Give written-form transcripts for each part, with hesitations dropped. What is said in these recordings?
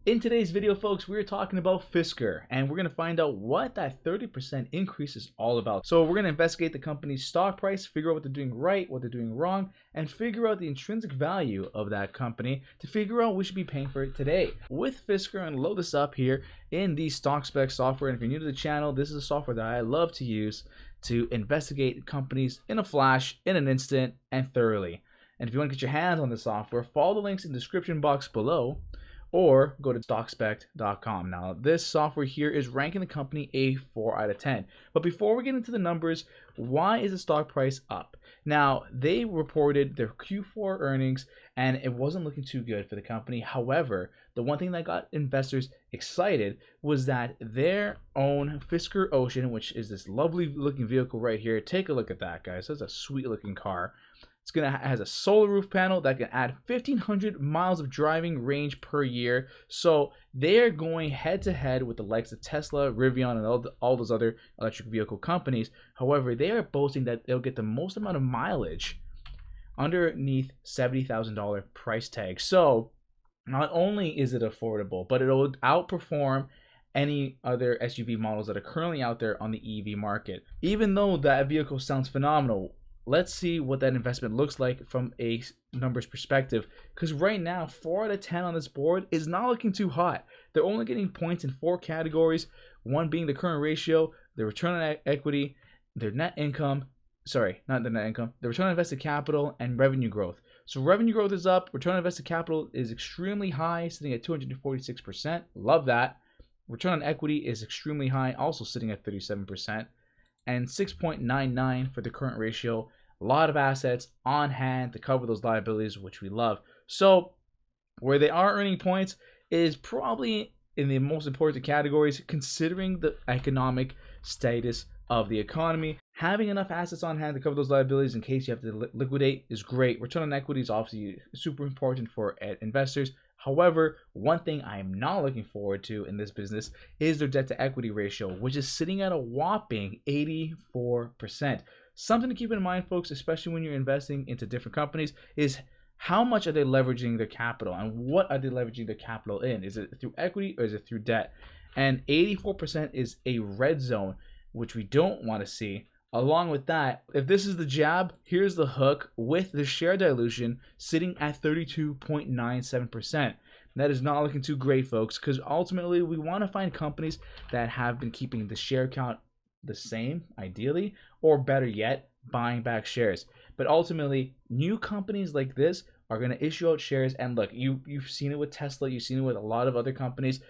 In today's video, folks, we're talking about Fisker, and we're going to find out what that 30% increase is all about. So we're going to investigate the company's stock price, figure out what they're doing right, what they're doing wrong, and figure out the intrinsic value of that company to figure out what we should be paying for it today. With Fisker, I'm going to load this up here in the Stockspect software, and if you're new to the channel, this is a software that I love to use to investigate companies in a flash, in an instant, and thoroughly. And if you want to get your hands on the software, follow the links in the description box below, or go to stockspect.com. Now, this software here is ranking the company a 4 out of 10. But before we get into the numbers, why is the stock price up? Now, they reported their Q4 earnings, and it wasn't looking too good for the company. However, the one thing that got investors excited was that their own Fisker Ocean, which is this lovely looking vehicle right here. Take a look at that, guys. That's a sweet looking car. Has a solar roof panel that can add 1,500 miles of driving range per year. So they're going head to head with the likes of Tesla, Rivian, and all those other electric vehicle companies. However, they are boasting that they'll get the most amount of mileage underneath $70,000 price tag. So not only is it affordable, but it'll outperform any other SUV models that are currently out there on the EV market. Even though that vehicle sounds phenomenal, let's see what that investment looks like from a numbers perspective, because right now 4 out of 10 on this board is not looking too hot. They're only getting points in 4 categories, one being the current ratio, the return on equity, their net income, sorry, not the net income, the return on invested capital, and revenue growth. So revenue growth is up, return on invested capital is extremely high, sitting at 246%. Love that. Return on equity is extremely high, also sitting at 37%. And 6.99 for the current ratio. A lot of assets on hand to cover those liabilities, which we love. So where they are earning points is probably in the most important categories, considering the economic status of the economy. Having enough assets on hand to cover those liabilities in case you have to liquidate is great. Return on equity is obviously super important for investors. However, one thing I am not looking forward to in this business is their debt to equity ratio, which is sitting at a whopping 84%. Something to keep in mind, folks, especially when you're investing into different companies, is how much are they leveraging their capital, and what are they leveraging their capital in? Is it through equity or is it through debt? And 84% is a red zone, which we don't want to see. Along with that, if this is the jab, here's the hook with the share dilution sitting at 32.97%. That is not looking too great, folks, because ultimately we want to find companies that have been keeping the share count the same, ideally, or better yet, buying back shares. But ultimately, new companies like this are going to issue out shares. And look, you've seen it with Tesla, you've seen it with a lot of other companies.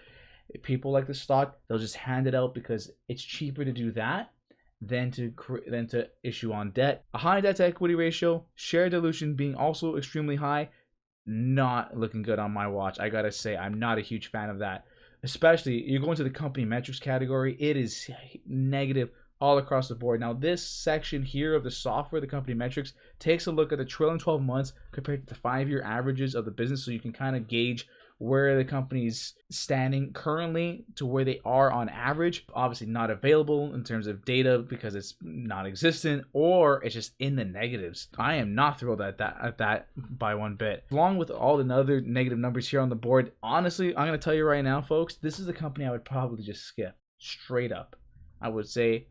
People like the stock, they'll just hand it out because it's cheaper to do that than to issue on debt. A high debt to equity ratio, share dilution being also extremely high, not looking good on my watch. I gotta say, I'm not a huge fan of that. Especially, you go into the company metrics category, it is negative all across the board. Now, this section here of the software, the company metrics, takes a look at the trailing 12 months compared to the 5-year averages of the business, so you can kind of gauge where the company's standing currently to where they are on average. Obviously not available in terms of data because it's non-existent, or it's just in the negatives. I am not thrilled at that by one bit. Along with all the other negative numbers here on the board, honestly, I'm going to tell you right now, folks, this is a company I would probably just skip straight up. I would say,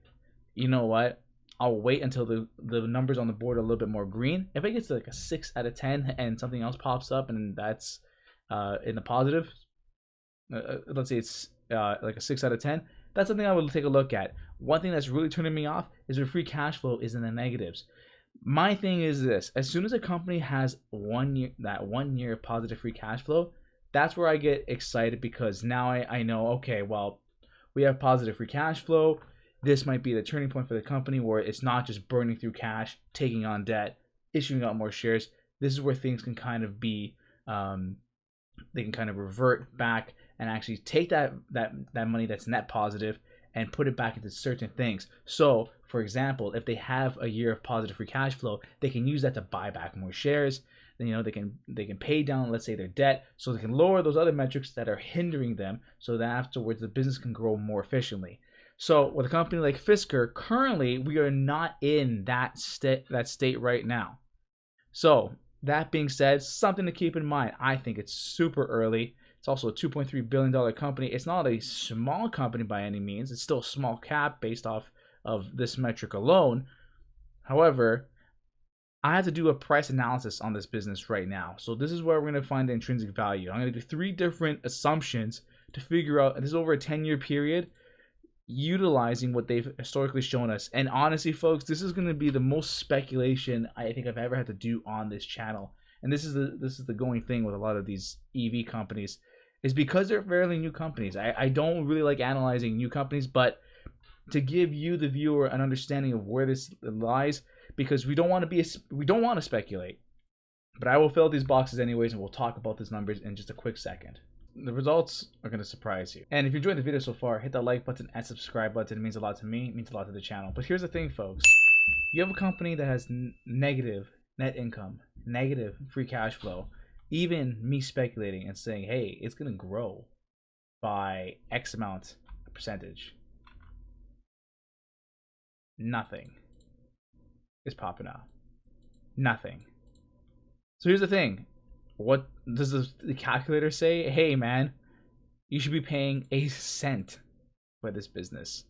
you know what? I'll wait until the numbers on the board are a little bit more green. If it gets to like a 6 out of 10 and something else pops up and that's in the positive, let's say it's like a 6 out of 10, that's something I would take a look at. One thing that's really turning me off is their free cash flow is in the negatives. My thing is this: as soon as a company has 1 year of positive free cash flow, that's where I get excited, because now I know, okay, well, we have positive free cash flow. This might be the turning point for the company where it's not just burning through cash, taking on debt, issuing out more shares. This is where things can kind of be they can kind of revert back and actually take that money that's net positive and put it back into certain things. So, for example, if they have a year of positive free cash flow, they can use that to buy back more shares. Then, they can pay down, let's say, their debt, so they can lower those other metrics that are hindering them, so that afterwards the business can grow more efficiently. So, with a company like Fisker, currently we are not in that state right now. So, that being said, something to keep in mind. I think it's super early It's also a $2.3 billion company. It's not a small company by any means. It's still a small cap based off of this metric alone. However, I have to do a price analysis on this business right now. So this is where we're going to find the intrinsic value. I'm going to do 3 different assumptions to figure out, and this is over a 10-year period, utilizing what they've historically shown us. And honestly, folks, this is going to be the most speculation I think I've ever had to do on this channel. And this is the going thing with a lot of these EV companies, is because they're fairly new companies. I don't really like analyzing new companies, but to give you, the viewer, an understanding of where this lies, because we don't want to speculate. But I will fill out these boxes anyways, and we'll talk about these numbers in just a quick second. The results are going to surprise you. And if you enjoyed the video so far, hit that like button and subscribe button. It means a lot to me. It means a lot to the channel. But here's the thing, folks. You have a company that has negative net income, negative free cash flow. Even me speculating and saying, hey, it's going to grow by X amount of percentage. Nothing is popping up. Nothing. So here's the thing. What does the calculator say? Hey, man, you should be paying a cent for this business.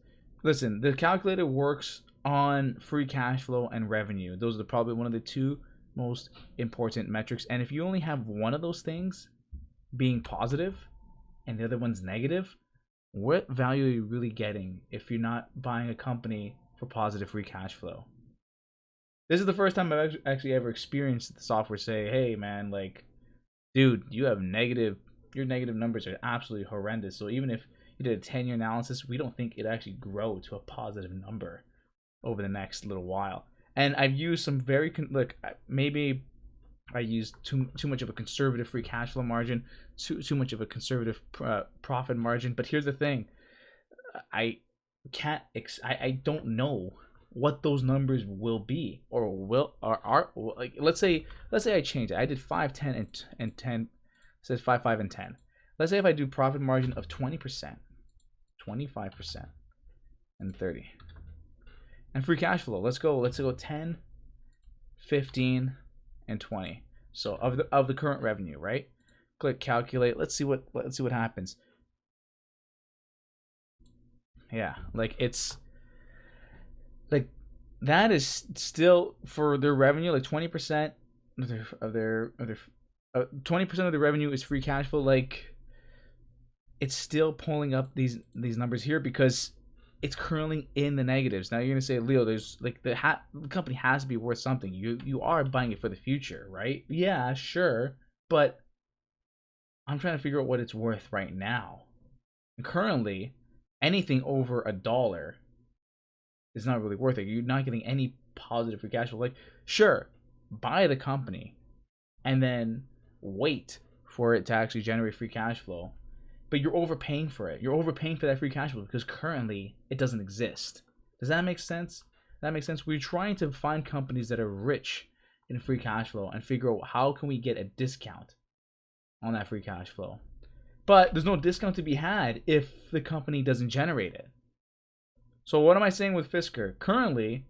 Listen, the calculator works on free cash flow and revenue. Those are probably one of the 2 most important metrics. And if you only have one of those things being positive and the other one's negative, what value are you really getting if you're not buying a company for positive free cash flow? This is the first time I've actually ever experienced the software say, hey, man, like, dude, your negative numbers are absolutely horrendous. So even if you did a 10-year analysis, we don't think it actually grow to a positive number over the next little while. And I've used some very maybe I used too much of a conservative free cash flow margin, too much of a conservative profit margin. But here's the thing, I don't know what those numbers will be, or are like, let's say I change it. I did 5, 10, and 10. It says 5, 5, and 10. Let's say if I do profit margin of 20%, 25%, and 30, and free cash flow. Let's go 10, 15, and 20. So of the current revenue, right? Click calculate. Let's see what happens. Yeah, like it's like that is still for their revenue, like 20% of their 20% of the revenue is free cash flow. Like, it's still pulling up these numbers here because it's currently in the negatives. Now you're gonna say, Leo, there's like the company has to be worth something. You are buying it for the future, right? Yeah, sure, but I'm trying to figure out what it's worth right now. And currently, anything over $1 is not really worth it. You're not getting any positive free cash flow. Like, sure, buy the company and then wait for it to actually generate free cash flow, but you're overpaying for it. You're overpaying for that free cash flow because currently it doesn't exist. Does that make sense? That makes sense. We're trying to find companies that are rich in free cash flow and figure out how can we get a discount on that free cash flow. But there's no discount to be had if the company doesn't generate it. So what am I saying with Fisker? Currently,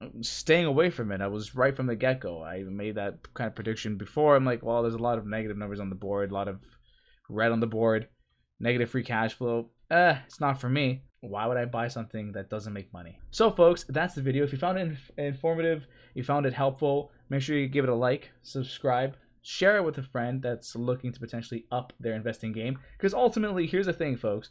I'm staying away from it. I was right from the get-go. I made that kind of prediction before. I'm like, well, there's a lot of negative numbers on the board, a lot of red on the board, negative free cash flow. It's not for me. Why would I buy something that doesn't make money? So folks, that's the video. If you found it informative, you found it helpful, make sure you give it a like, subscribe, share it with a friend that's looking to potentially up their investing game. Because ultimately, here's the thing, folks.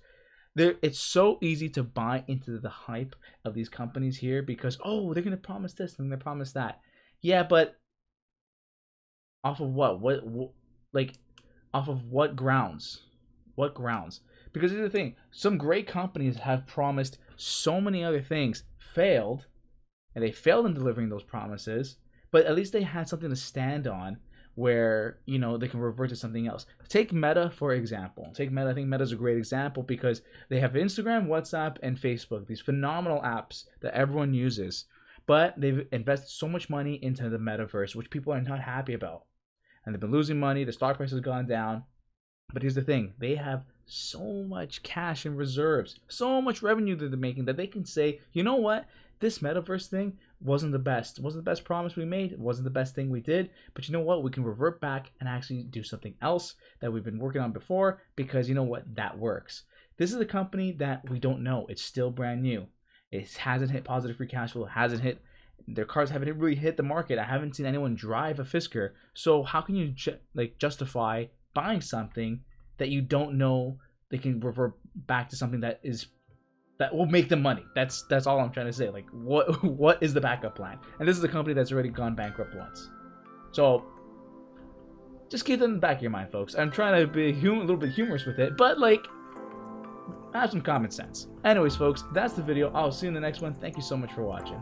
It's so easy to buy into the hype of these companies here because, oh, they're going to promise this and they're going to promise that. Yeah, but off of what? Off of what grounds? What grounds? Because here's the thing. Some great companies have promised so many other things, failed, and they failed in delivering those promises, but at least they had something to stand on where, you know, they can revert to something else. Take Meta, for example. Take Meta. I think Meta's a great example because they have Instagram, WhatsApp, and Facebook, these phenomenal apps that everyone uses, but they've invested so much money into the metaverse, which people are not happy about. And they've been losing money. The stock price has gone down. But here's the thing. They have so much cash in reserves, so much revenue that they're making that they can say, you know what? This metaverse thing, wasn't the best. It wasn't the best promise we made. It wasn't the best thing we did. But you know what? We can revert back and actually do something else that we've been working on before, because you know what? That works. This is a company that we don't know. It's still brand new. It hasn't hit positive free cash flow. It hasn't hit, their cars haven't really hit the market. I haven't seen anyone drive a Fisker. So how can you justify buying something that you don't know they can revert back to something that will make them money? That's all I'm trying to say. Like, what is the backup plan? And this is a company that's already gone bankrupt once. So just keep that in the back of your mind, folks. I'm trying to be a little bit humorous with it, but like, have some common sense. Anyways, folks, that's the video. I'll see you in the next one. Thank you so much for watching.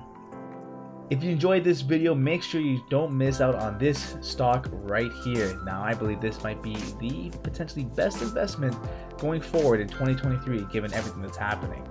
If you enjoyed this video, make sure you don't miss out on this stock right here. Now, I believe this might be the potentially best investment going forward in 2023, given everything that's happening.